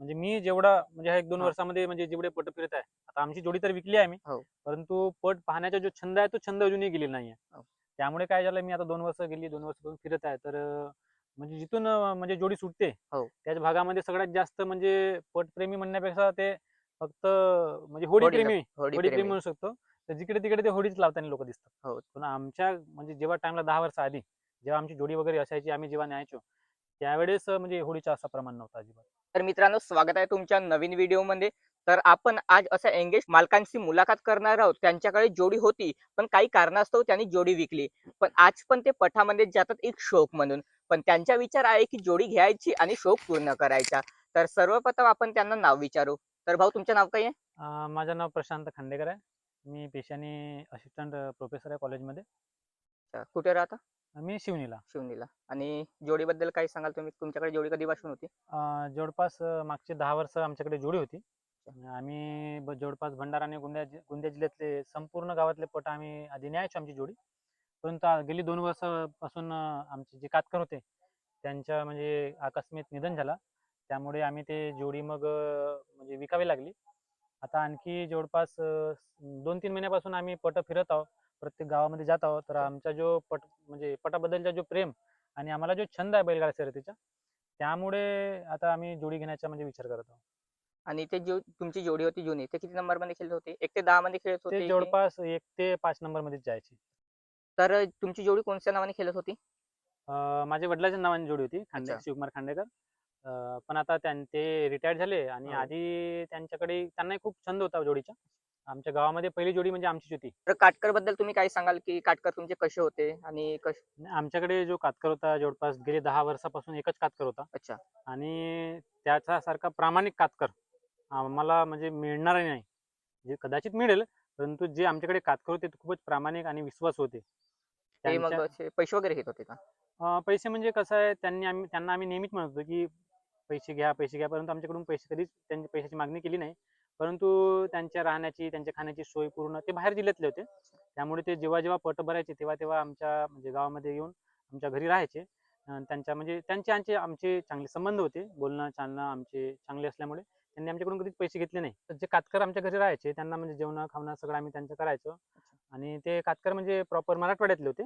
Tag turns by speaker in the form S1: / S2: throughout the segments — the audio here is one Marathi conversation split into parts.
S1: म्हणजे मी जेवढा म्हणजे ह्या 1-2
S2: हां.
S1: वर्षामध्ये म्हणजे जेवढे पट फिरत आहे. आता आमची जोडी तर विकली आहे आम्ही.
S2: हो.
S1: परंतु पट पाहण्याचा जो छंद आहे तो छंद अजूनही गेलेला नाहीये.
S2: हो.
S1: त्यामुळे काय झालं मी आता 2 वर्ष गेली, 2 वर्षापासून फिरत आहे. तर म्हणजे जिथून म्हणजे जोडी सुटते,
S2: हो.
S1: त्याच भागामध्ये सगळ्यात जास्त म्हणजे पटप्रेमी म्हणण्यापेक्षा ते फक्त म्हणजे
S2: होडीला
S1: होडीप्रेमी,
S2: होडी
S1: होडीप्रेमी
S2: प्रेमी.
S1: म्हणू शकतो. तर जिकडे-तिकडे ते होडीच लावताना लोकं दिसतात.
S2: हो.
S1: पण आमच्या म्हणजे जेव्हा टाईमला 10 वर्ष आधी, जेव्हा आमची जोडी वगैरे असायची, आम्ही जेव्हा न्यायचो, त्यावेळेस म्हणजे होडीचा असा प्रमाण नव्हता अजिबात.
S2: तर मित्रांनो, स्वागत आहे तुमच्या नवीन व्हिडिओमध्ये. तर आपण आज अशा एंगेज मालकांची मुलाखत करणार आहोत. त्यांच्याकडे जोडी होती, पण काही कारणास्तव त्यांनी जोडी विकली. पण आज पण ते पठामध्ये जातात एक शौक म्हणून. पण त्यांचा विचार आहे की जोडी घ्यायची आणि शौक पूर्ण करायचा. तर सर्वप्रथम आपण त्यांना नाव विचारू. तर भाऊ, तुमचं नाव काय आहे?
S1: माझं नाव प्रशांत खांडेकर आहे. मी पेशाने असिस्टंट प्रोफेसर आहे कॉलेजमध्ये.
S2: अच्छा, कुठे राहता?
S1: मी शिवणीला.
S2: शिवणीला. आणि जोडीबद्दल काही सांगाल तुम्ही? तुमच्याकडे जोडी कधीपासून होती?
S1: जवळपास मागचे 10 वर्ष आमच्याकडे जोडी होती. आम्ही जवळपास भंडारा आणि गोंदिया जिल्ह्यातले संपूर्ण गावातले पट आम्ही आधी न्यायचो आमची जोडी. परंतु गेली 2 वर्षापासून आमचे जे कातकर होते, त्यांचं म्हणजे आकस्मिक निधन झालं. त्यामुळे आम्ही ते जोडी मग म्हणजे विकावी लागली. आता आणखी जवळपास 2-3 महिन्यापासून आम्ही पट फिरत आहोत. प्रत्येक गावामध्ये जात आहोत. तर आमचा जो पट म्हणजे पटाबद्दलचा जो प्रेम आणि आम्हाला जो छंद आहे बैलगाडा शर्यतीचा, त्यामुळे आता आम्ही जोडी घेण्याचा म्हणजे विचार करत आहोत.
S2: आणि ते जो तुमची जोडी होती जुनी, ते किती नंबरमध्ये खेळत होते? 1 ते 10 मध्ये खेळत
S1: ते
S2: होते की?
S1: जवळपास 1 ते 5 नंबरमध्येच जायचे.
S2: तर तुमची जोडी कोणत्या नावाने खेळत होती?
S1: माझ्या वडिलांच्या नावाने जोडी होती
S2: अच्छा.
S1: शिवकुमार खांडेकर. पण आता ते रिटायर्ड झाले आणि
S2: हो.
S1: आधी त्यांच्याकडे त्यांनाही खूप छंद होता जोडीचा. आमच्या गावामध्ये पहिली जोडी म्हणजे आमचीच होती.
S2: तर काटकरबद्दल तुम्ही काय सांगाल, की काटकर तुमचे कसे होते आणि
S1: आणि आमच्याकडे जो कातकर होता जवळपास गेले 10 वर्षापासून एकच कातकर होता
S2: अच्छा.
S1: आणि त्याच्यासारखा प्रामाणिक कातकर आम्हाला म्हणजे मिळणारही नाही. जे कदाचित मिळेल, परंतु जे आमच्याकडे कातकर होते ते खूपच प्रामाणिक आणि विश्वासू होते.
S2: ते
S1: त्यांच्या
S2: मग असे पैसे वगैरे घेत होते का?
S1: पैसे म्हणजे कसं आहे त्यांना आम्ही नेहमीच म्हणत होतो, की पैसे घ्या, पैसे घ्या. परंतु आमच्याकडून पैसे कधीच त्यांनी पैशाची मागणी केली नाही. परंतु त्यांच्या राहण्याची, त्यांच्या खाण्याची सोय पूर्ण ते बाहेर जिल्ह्यातले होते. त्यामुळे ते जेव्हा पट भरायचे तेव्हा आमच्या म्हणजे गावामध्ये येऊन आमच्या घरी राहायचे. त्यांच्या म्हणजे त्यांचे आमचे चांगले संबंध होते. बोलणं, चालणं आमचे चांगले असल्यामुळे त्यांनी आमच्याकडून कधीच पैसे घेतले नाही. तर जे कातकर आमच्या घरी राहायचे त्यांना म्हणजे जेवणं-खावणं सगळं आम्ही त्यांचं करायचो. आणि ते कातकर म्हणजे प्रॉपर मराठवाड्यातले होते.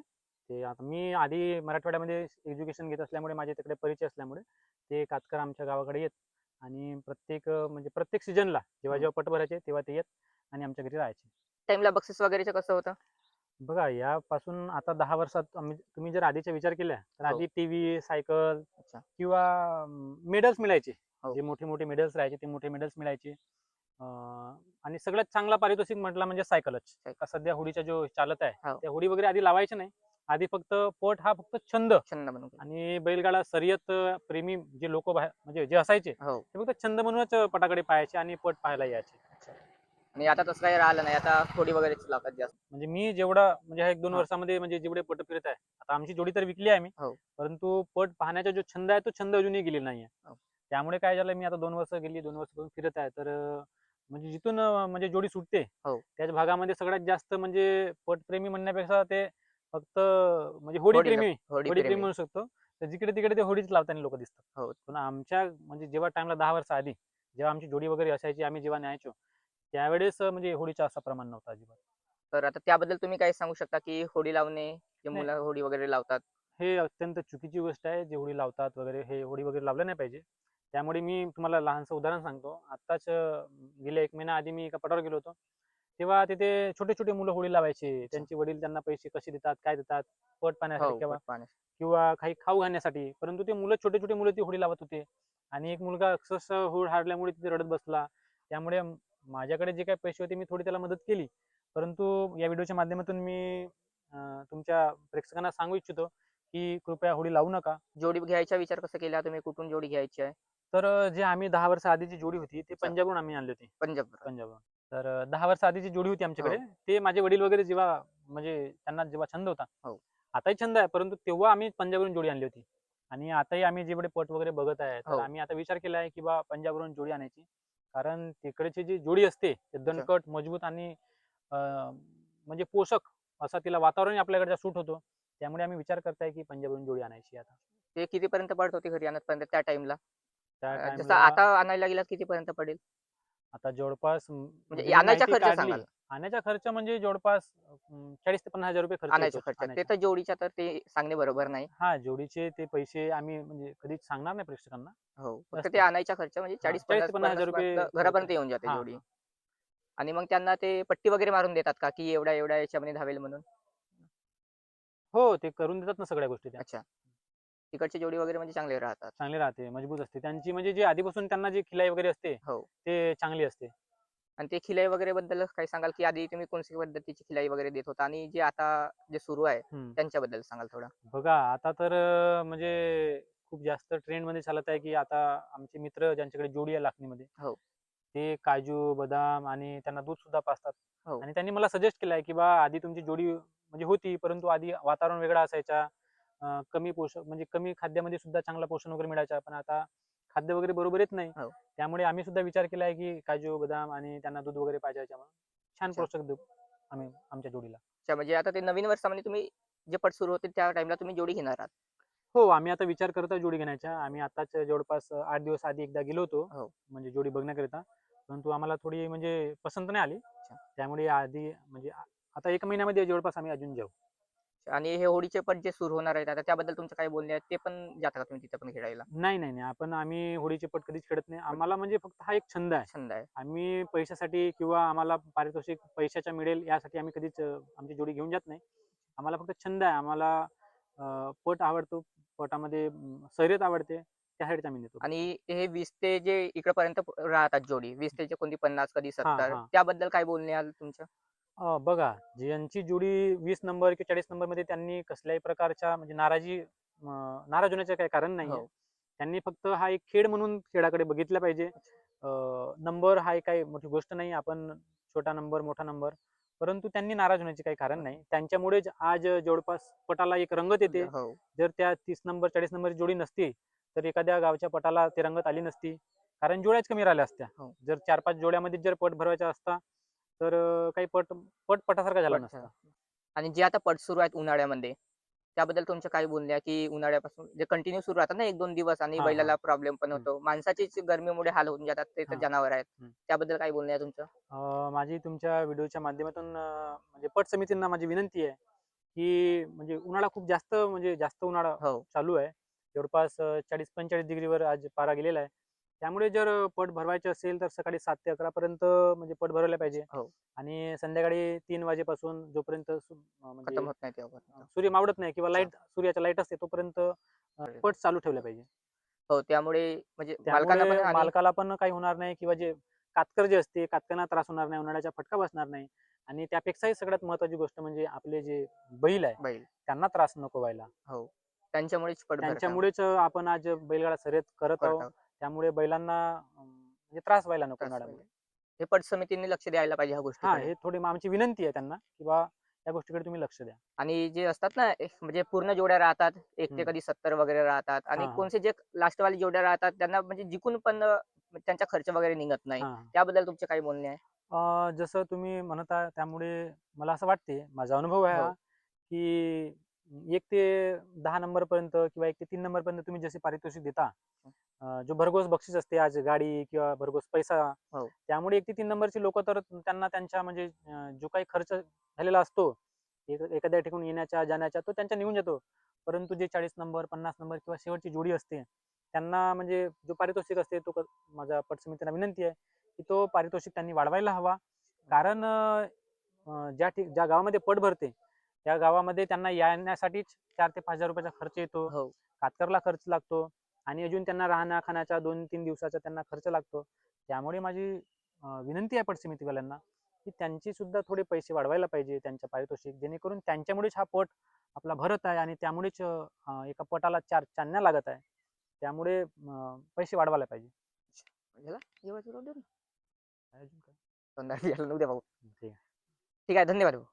S1: ते आता मी आधी मराठवाड्यामध्ये एज्युकेशन घेत असल्यामुळे माझे तिकडे परिचय असल्यामुळे ते कातकर आमच्या गावाकडे येत आणि म्हणजे प्रत्येक सीजनला
S2: हं.
S1: जेव्हा पट भरायचे तेव्हा ते येत आणि आमच्या घरी राहायचे.
S2: टाईमला बक्षीस वगैरेचं कसं होतं?
S1: बघा यापासून आता 10 वर्षात तुम्ही जर आधीचा विचार केला तर
S2: हो.
S1: आधी टीव्ही, सायकल
S2: अच्छा.
S1: किंवा मेडल्स मिळायचे.
S2: हो.
S1: जे मोठे-मोठे मेडल्स राहायचे ते मोठे मेडल्स मिळायचे. आणि सगळ्यात चांगला पारितोषिक म्हटला म्हणजे सायकलच.
S2: सायकल.
S1: आता सध्या होडीचा जो चालत आहे,
S2: हो.
S1: त्या होडी वगैरे आधी लावायच्या नाही. आधी फक्त पट हा फक्त छंद
S2: छंद म्हणून केलं.
S1: आणि बैलगाडा शर्यत प्रेमी जे लोकं म्हणजे जे असायचे,
S2: हो.
S1: ते फक्त छंद म्हणूनच पटाकडे पाहायचे आणि पट पाहायला यायचे.
S2: अच्छा. आणि आता तसं काही राहिलं नाही. आता होडी वगैरेच लावतात जास्त.
S1: म्हणजे मी जेवढा म्हणजे ह्या 1-2
S2: हां.
S1: वर्षामध्ये म्हणजे जेवढे पट फिरत आहे. आता आमची जोडी तर विकली आहे आम्ही.
S2: हो.
S1: परंतु पट पाहण्याचा जो छंद आहे, तो छंद अजूनही गेलेला नाहीये.
S2: हो.
S1: त्यामुळे काय झालं मी आता 2 वर्ष गेली, 2 वर्षापासून फिरत आहे. तर म्हणजे जिथून म्हणजे जोडी सुटते,
S2: हो.
S1: त्याच भागामध्ये सगळ्यात जास्त म्हणजे पटप्रेमी म्हणण्यापेक्षा ते फक्त म्हणजे
S2: होडीला होडी
S1: होडीप्रेमी
S2: प्रेमी.
S1: म्हणू शकतो. तर जिकडे-तिकडे ते होडीच लावताना लोकं दिसतात.
S2: हो.
S1: पण आमच्या म्हणजे जेव्हा टाईमला 10 वर्ष आधी, जेव्हा आमची जोडी वगैरे असायची, आम्ही जेव्हा न्यायचो, त्यावेळेस म्हणजे होडीचा असा प्रमाण नव्हता अजिबात.
S2: तर आता त्याबद्दल तुम्ही काय सांगू शकता, की होडी लावणे, जे
S1: नाही,
S2: मुलं होडी वगैरे लावतात?
S1: हे अत्यंत चुकीची गोष्ट आहे. जे होडी लावतात वगैरे, हे होडी वगैरे लावलं नाही पाहिजे. त्यामुळे मी तुम्हाला लहानसं उदाहरण सांगतो. आत्ताच गेल्या 1 महिना आधी मी एका पटावर गेलो होतो. तेव्हा तिथे छोटे-छोटे मुलं होडी लावायचे.
S2: अच्छा.
S1: त्यांचे वडील त्यांना पैसे कसे देतात, काय देतात, पट
S2: हो,
S1: पाहण्यासाठी किंवा
S2: पटपाणी.
S1: किंवा काही खाऊ घालण्यासाठी. परंतु ते मुलं छोटे-छोटे मुलं ती होडी लावत होते आणि एक मुलगा अक्षरशः होड हारल्यामुळे तिथे रडत बसला. त्यामुळे माझ्याकडे जे काही पैसे होते, मी थोडी त्याला मदत केली. परंतु या व्हिडिओच्या माध्यमातून मी तुमच्या प्रेक्षकांना सांगू इच्छितो, की कृपया होडी लावू नका.
S2: जोडी घ्यायचा विचार कसा केला तुम्ही? कुठून जोडी घ्यायची आहे?
S1: तर जे आम्ही 10 वर्ष आधीची जोडी होती, ती
S2: अच्छा.
S1: पंजाबहून आम्ही आणली होती.
S2: पंजाब.
S1: पंजाबहून. तर 10 वर्ष आधीची जोडी होती आमच्याकडे.
S2: हो.
S1: ते माझे वडील वगैरे जेव्हा म्हणजे त्यांना जेव्हा छंद होता.
S2: हो.
S1: आताही छंद आहे, परंतु तेव्हा आम्ही पंजाबवरून जोडी आणली होती. आणि आताही आम्ही जेवढे पट वगैरे बघत आहे, तर
S2: हो.
S1: आम्ही आता विचार केला आहे, की पंजाबवरून जोडी आणायची. कारण तिकडची जी जोडी असते, ते
S2: अच्छा.
S1: दणकट, मजबूत आणि अ, म्हणजे पोषक असा तिला वातावरणही आपल्याकडचा सूट होतो. त्यामुळे आम्ही विचार करत आहे, की पंजाबवरून जोडी आणायची आता.
S2: ते कितीपर्यंत पडत होती घरी आणतपर्यंत त्या टाईमला?
S1: त्या
S2: जसं
S1: टाइमला
S2: आता आणायला गेलात कितीपर्यंत पडेल?
S1: आता जवळपास
S2: म्हणजे
S1: म्हणजे मी
S2: आणायचा
S1: माहिती
S2: खर्च
S1: काढली.
S2: सांगाल.
S1: आणण्याचा खर्च म्हणजे जवळपास 40 ते 50,000 रुपये खर्च
S2: आणायचा
S1: येतो
S2: खर्च. ते
S1: आणायचा.
S2: तर जोडीचा तर ते सांगणे बरोबर नाही.
S1: हां, जोडीचे ते पैसे आम्ही म्हणजे कधीच सांगणार नाही प्रेक्षकांना.
S2: हो. फक्त ते
S1: असतील.
S2: आणायचा खर्च म्हणजे
S1: हां, 40
S2: 40-50
S1: ते 50,000
S2: 50
S1: रुपये खर्च.
S2: घरापर्यंत येऊन जाते
S1: हां,
S2: जोडी.
S1: हां.
S2: आणि मग त्यांना ते पट्टी वगैरे मारून देतात का, की एवढ्या याच्यामध्ये धावेल म्हणून?
S1: हो, ते करून देतात ना सगळ्या गोष्टी त्या.
S2: अच्छा. तिकडची जोडी वगैरे म्हणजे चांगले राहतात.
S1: चांगली राहते, मजबूत असते. त्यांची म्हणजे जी आधीपासून त्यांना जी खिलाई वगैरे असते,
S2: हो.
S1: ते चांगली असते.
S2: आणि ते खिलाई वगैरे बद्दल काही सांगाल, की आधी तुम्ही कोणत्या पद्धतीची खिलाई वगैरे देत होता आणि जे आता जे सुरू आहे
S1: हं.
S2: त्यांच्याबद्दल सांगाल थोडं?
S1: बघा आता तर म्हणजे खूप जास्त ट्रेंडमध्ये चालत आहे, की आता आमचे मित्र ज्यांच्याकडे जोडी आहे लाखनीमध्ये,
S2: हो,
S1: ते काजू, बदाम आणि त्यांना दूधसुद्धा पाजतात.
S2: हो.
S1: आणि त्यांनी मला सजेस्ट केलं आहे, की बा आधी तुमची जोडी म्हणजे होती, परंतु आधी वातावरण वेगळा असायचा. कमी पोषक म्हणजे कमी खाद्यामध्ये सुद्धा चांगला पोषण वगैरे मिळायचा. पण आता खाद्य वगैरे बरोबर येत नाही.
S2: हो.
S1: त्यामुळे आम्ही सुद्धा विचार केला आहे, की काजू, बदाम आणि त्यांना दूध वगैरे पाजायच्या म्हणून. छान
S2: अच्छा.
S1: पोषक देऊ आम्ही आमच्या जोडीला.
S2: अच्छा, म्हणजे आता ते नवीन वर्षामध्ये तुम्ही जे पट सुरू होतील त्या टाईमला तुम्ही जोडी घेणार आहात.
S1: हो, आम्ही आता विचार करत आहोत जोडी घेण्याचा. आम्ही आताच जवळपास 8 दिवस आधी एकदा गेलो होतो,
S2: हो.
S1: म्हणजे जोडी बघण्याकरिता. परंतु आम्हाला थोडी म्हणजे पसंत नाही आली.
S2: अच्छा.
S1: त्यामुळे आधी म्हणजे आता 1 महिन्यामध्ये जवळपास आम्ही अजून जाऊ.
S2: आणि हे होळीचे पट जे सुरू होणार आहेत आता त्याबद्दल तुमचं काही बोलणे आहे ते पण जाता का तुम्ही तिथे पण खेळायला?
S1: नाही, नाही, नाही. आम्ही होळीचे पट कधीच खेळत नाही.
S2: पट
S1: आम्हाला म्हणजे फक्त हा एक छंद आहे.
S2: छंद आहे.
S1: आम्ही पैशासाठी किंवा आम्हाला पारितोषिक पैशाच्या मिळेल यासाठी आम्ही कधीच आमची जोडी घेऊन जात नाही. आम्हाला फक्त छंद आहे. आम्हाला पट आवडतो. पटामध्ये शर्यत आवडते. त्यासाठीच आम्ही नेतो फक्त.
S2: आणि हे 20 ते जे इकडपर्यंत राहतात जोडी 20 ते कोणी 50 कधी
S1: हां,
S2: 70
S1: हां.
S2: त्याबद्दल काय बोलणे आहे तुमचं?
S1: बघा, ज्यांची जोडी 20 नंबर किंवा 40 नंबरमध्ये त्यांनी कसल्याही प्रकारच्या म्हणजे नाराज होण्याचं काही कारण नाहीये.
S2: हो.
S1: त्यांनी फक्त हा एक खेळ म्हणून खेळाकडे बघितलं पाहिजे. नंबर हा एक काही मोठी गोष्ट नाही. आपण छोटा नंबर, मोठा नंबर, परंतु त्यांनी नाराज होण्याचे काही कारण नाही. त्यांच्यामुळेच आज जवळपास पटाला एक रंगत येते.
S2: हो.
S1: जर त्या 30 नंबर, 40 नंबरची जोडी नसती, तर एखाद्या गावच्या पटाला ती रंगत आली नसती. कारण जोड्याच कमी राहिल्या असत्या.
S2: हो.
S1: जर 4-5 जोड्यामध्ये जर पट भरवायचा असता, तर काही पटासारखा झाला
S2: पट
S1: नसता.
S2: आणि जे आता पट सुरू आहेत उन्हाळ्यामध्ये, त्याबद्दल तुमचं काय बोलणे आहे, की उन्हाळ्यापासून जे कंटिन्यू सुरू राहतात ना 1-2 दिवस आणि
S1: हां, हां.
S2: बैलाला प्रॉब्लेम पण
S1: हं,
S2: होतो. माणसाचीच गरमीमुळे हाल होऊन जातात, ते तर
S1: हां.
S2: जनावर आहेत.
S1: हं.
S2: त्याबद्दल काय बोलणं आहे तुमचं?
S1: माझी तुमच्या व्हिडिओच्या माध्यमातून म्हणजे पट समितींना माझी विनंती आहे, की म्हणजे उन्हाळा खूप जास्त म्हणजे जास्त उन्हाळा
S2: हो.
S1: चालू आहे. जवळपास 40-45 डिग्रीवर आज पारा गेलेला आहे. त्यामुळे जर पट भरवायचे असेल, तर सकाळी 7 ते 11 पर्यंत म्हणजे पट भरवले पाहिजे.
S2: हो.
S1: आणि संध्याकाळी 3 वाजेपासून जोपर्यंत
S2: खतम
S1: म्हणजे
S2: होत नाही तेव्हापर्यंत.
S1: सूर्य मावळत नाही किंवा
S2: अच्छा.
S1: सूर्याच्या लाईट असते तोपर्यंत पट चालू ठेवला पाहिजे.
S2: हो, त्यामुळे म्हणजे मालकांना पण
S1: त्यामुळे
S2: आणि
S1: मालकाला पण काही होणार नाही किंवा जे कातकर जे असते, कातकऱ्यांना त्रास होणार नाही, उन्हाळ्याचा फटका बसणार नाही. आणि त्यापेक्षाही सगळ्यात महत्त्वाची गोष्ट म्हणजे आपले जे बैल आहे,
S2: बैल.
S1: त्यांना त्रास नको व्हायला.
S2: हो. त्यांच्यामुळेच पट भरता
S1: त्यांच्यामुळेच आपण आज बैलगाडा शर्यत करत
S2: करत
S1: आहोत.
S2: आहोत.
S1: त्यामुळे बैलांना म्हणजे त्रास व्हायला नको
S2: त्रास व्हायला.
S1: उन्हाळ्यामध्ये.
S2: हे पट समितींनी लक्ष द्यायला पाहिजे ह्या
S1: हां,
S2: गोष्टीकडे.
S1: हे थोडी आमची विनंती आहे त्यांना, की बा या गोष्टीकडे तुम्ही लक्ष द्या.
S2: आणि जे असतात ना, म्हणजे पूर्ण जोड्या राहतात, 1 ते
S1: हं.
S2: कधी 70 वगैरे राहतात आणि
S1: हां, हां.
S2: कोणते जे लास्टवाले जोड्या राहतात त्यांना म्हणजे जिंकून पण त्यांचा खर्च वगैरे निघत नाही.
S1: हां, हां.
S2: त्याबद्दल तुमचे काय बोलणे आहे?
S1: जसं तुम्ही म्हणत आहे त्यामुळे मला असं वाटते, माझा अनुभव आहे हा,
S2: हो.
S1: की 1 ते 10 नंबरपर्यंत किंवा 1 ते 3 नंबरपर्यंत तुम्ही जसे पारितोषिक देता, जो भरघोस बक्षीस असते आज गाडी किंवा भरघोस पैसा,
S2: हो.
S1: त्यामुळे 1 ते 3 नंबरची लोकं तर त्यांना त्यांच्या म्हणजे जो काही खर्च झालेला असतो, एखाद्या ठिकाणी येण्याचा, जाण्याचा तो त्यांचा निघून जातो. परंतु जे 40 नंबर, 50 नंबर किंवा शेवटची जोडी असते, त्यांना म्हणजे जो पारितोषिक असते माझ्या पतसमितीला विनंती आहे, की तो पारितोषिक त्यांनी वाढवायला हवा. कारण ज्या गावामध्ये पट भरते, त्या गावामध्ये त्यांना येण्यासाठीच 4,000 ते 5,000 रुपयाचा खर्च येतो.
S2: हो.
S1: कातकरला खर्च लागतो आणि अजून त्यांना राहण्या-खाण्याचा 2-3 दिवसाचा त्यांना खर्च लागतो. त्यामुळे माझी विनंती आहे पट समितीवाल्यांना, की त्यांची सुद्धा थोडे पैसे वाढवायला पाहिजे त्यांच्या पारितोषिक, जेणेकरून त्यांच्यामुळेच हा पट आपला भरत आहे आणि त्यामुळेच एका पटाला 4 चांदण्या लागत आहे. त्यामुळे पैसे वाढवायला पाहिजे.
S2: ह्याला जेवायचं राहू दे ना.
S1: अजून काय?
S2: संध्याकाळी यायला नऊ द्या भाऊ.
S1: ठीक आहे.
S2: ठीक आहे. धन्यवाद भाऊ.